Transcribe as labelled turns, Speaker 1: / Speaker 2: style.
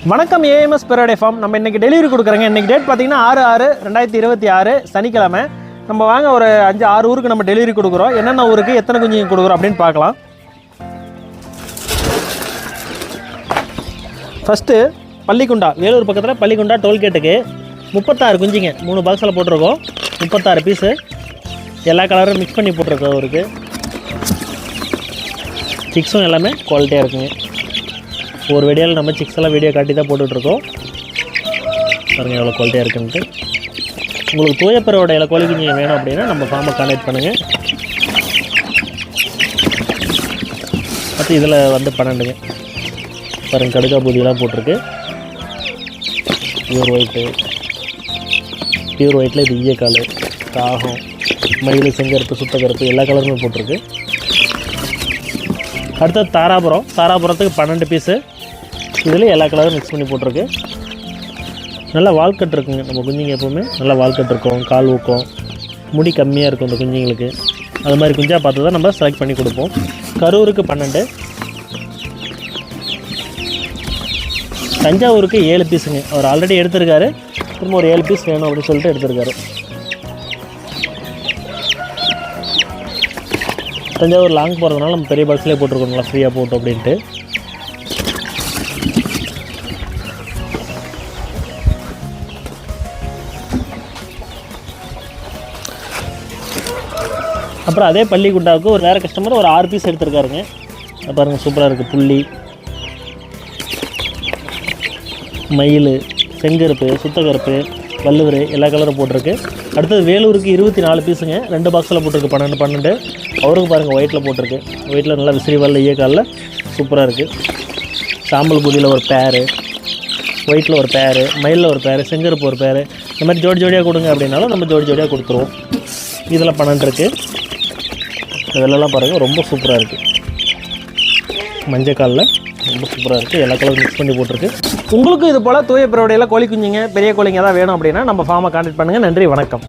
Speaker 1: வணக்கம் AMS பெரோடே form. நம்ம இன்றைக்கி டெலிவரி கொடுக்குறோங்க. இன்றைக்கி டேட் பார்த்தீங்கன்னா 6/6/2026 சனிக்கிழமை. நம்ம வாங்க ஒரு 5-6 ஊருக்கு நம்ம டெலிவரி கொடுக்குறோம். என்னென்ன ஊருக்கு எத்தனை குஞ்சுங்க கொடுக்குறோம் அப்படின்னு பார்க்கலாம். ஃபஸ்ட்டு பள்ளிக்குண்டா, வேலூர் பக்கத்தில் பள்ளிக்குண்டா டோல்கேட்டுக்கு 36 குஞ்சுங்க 3 பாக்ஸில் போட்டிருக்கோம். 36 பீஸு எல்லா கலரும் மிக்ஸ் பண்ணி போட்டிருக்கோம். அவருக்கு சிக்ஸும் எல்லாமே குவாலிட்டியாக இருக்குங்க. ஒரு வீடியோவில் நம்ம சிக்ஸ் எல்லாம் வீடியோ காட்டி தான் போட்டுட்ருக்கோம். பாருங்கள் எவ்வளோ குவாலிட்டியாக இருக்குன்ட்டு. உங்களுக்கு தூயப்பரோட எல்லா குவாலிட்டி நீங்கள் வேணும் அப்படின்னா நம்ம ஃபார்மை கான்டாக்ட் பண்ணுங்கள். அடுத்து இதில் வந்து 12ங்க. பாருங்கள் கடுக்கா பூதியெல்லாம் போட்டிருக்கு. பியூர் ஒயிட்டில் இது ஈயக்கால், காகம், மயில், செங்கருப்பு, சுத்தக்கருப்பு எல்லா கலருமே போட்டிருக்கு. அடுத்தது தாராபுரத்துக்கு 12 பீஸு. இதில் எல்லா கலரும் மிக்ஸ் பண்ணி போட்டிருக்கு. நல்லா வால்கட் இருக்குங்க. நம்ம குஞ்சுங்க எப்போவுமே நல்லா வால்கட் இருக்கும், கால் ஊக்கம், முடி கம்மியாக இருக்கும் இந்த குஞ்சுங்களுக்கு. அது மாதிரி குஞ்சாக பார்த்து தான் நம்ம செலக்ட் பண்ணி கொடுப்போம். கரூருக்கு 12, தஞ்சாவூருக்கு 7 பீஸுங்க. அவர் ஆல்ரெடி எடுத்திருக்காரு, திரும்ப ஒரு 7 பீஸ் வேணும் அப்படின்னு சொல்லிட்டு எடுத்திருக்காரு. தஞ்சாவூர் லாங் போகிறதுனால நம்ம பெரிய பாக்ஸ்லேயே போட்டிருக்கோம், நல்லா ஃப்ரீயாக போட்டோம் அப்படின்ட்டு. அப்புறம் அதே பள்ளிக்குண்டாவுக்கு ஒரு வேறு கஸ்டமர் ஒரு 6 பீஸ் எடுத்துருக்காருங்க. பாருங்கள் சூப்பராக இருக்குது. புள்ளி, மயில், செங்கருப்பு, சுத்தக்கருப்பு, வள்ளுவர் எல்லா கலரும் போட்டிருக்கு. அடுத்தது வேலூருக்கு 24 பீஸுங்க. 2 பாக்ஸில் போட்டிருக்கு 12. அவருக்கு பாருங்கள் ஒயிட்டில் போட்டிருக்கு. ஒயிட்டில் நல்லா விசிறி வரல, ஈயக்காலில் சூப்பராக இருக்குது. சாம்பல் பூதியில் ஒரு பேரு, ஒயிட்டில் ஒரு பேரு, மயிலில் ஒரு பேரு, செங்கருப்பு ஒரு பேரு. இந்த மாதிரி ஜோடி ஜோடியாக கொடுங்க அப்படின்னாலும் நம்ம ஜோடி ஜோடியாக கொடுத்துருவோம். இதில் 12 இருக்குது. இதெல்லாம் பாருங்கள் ரொம்ப சூப்பராக இருக்குது. மஞ்சள் காலில் ரொம்ப சூப்பராக இருக்குது. எல்லா கலரும் மிக்ஸ் பண்ணி போட்டிருக்கு. உங்களுக்கும் இது போல் தூய பிறவடையில் கோழி குஞ்சுங்க, பெரிய கோழிங்க தான் வேணும் அப்படின்னா நம்ம ஃபார்மை கான்டாக்ட் பண்ணுங்கள். நன்றி, வணக்கம்.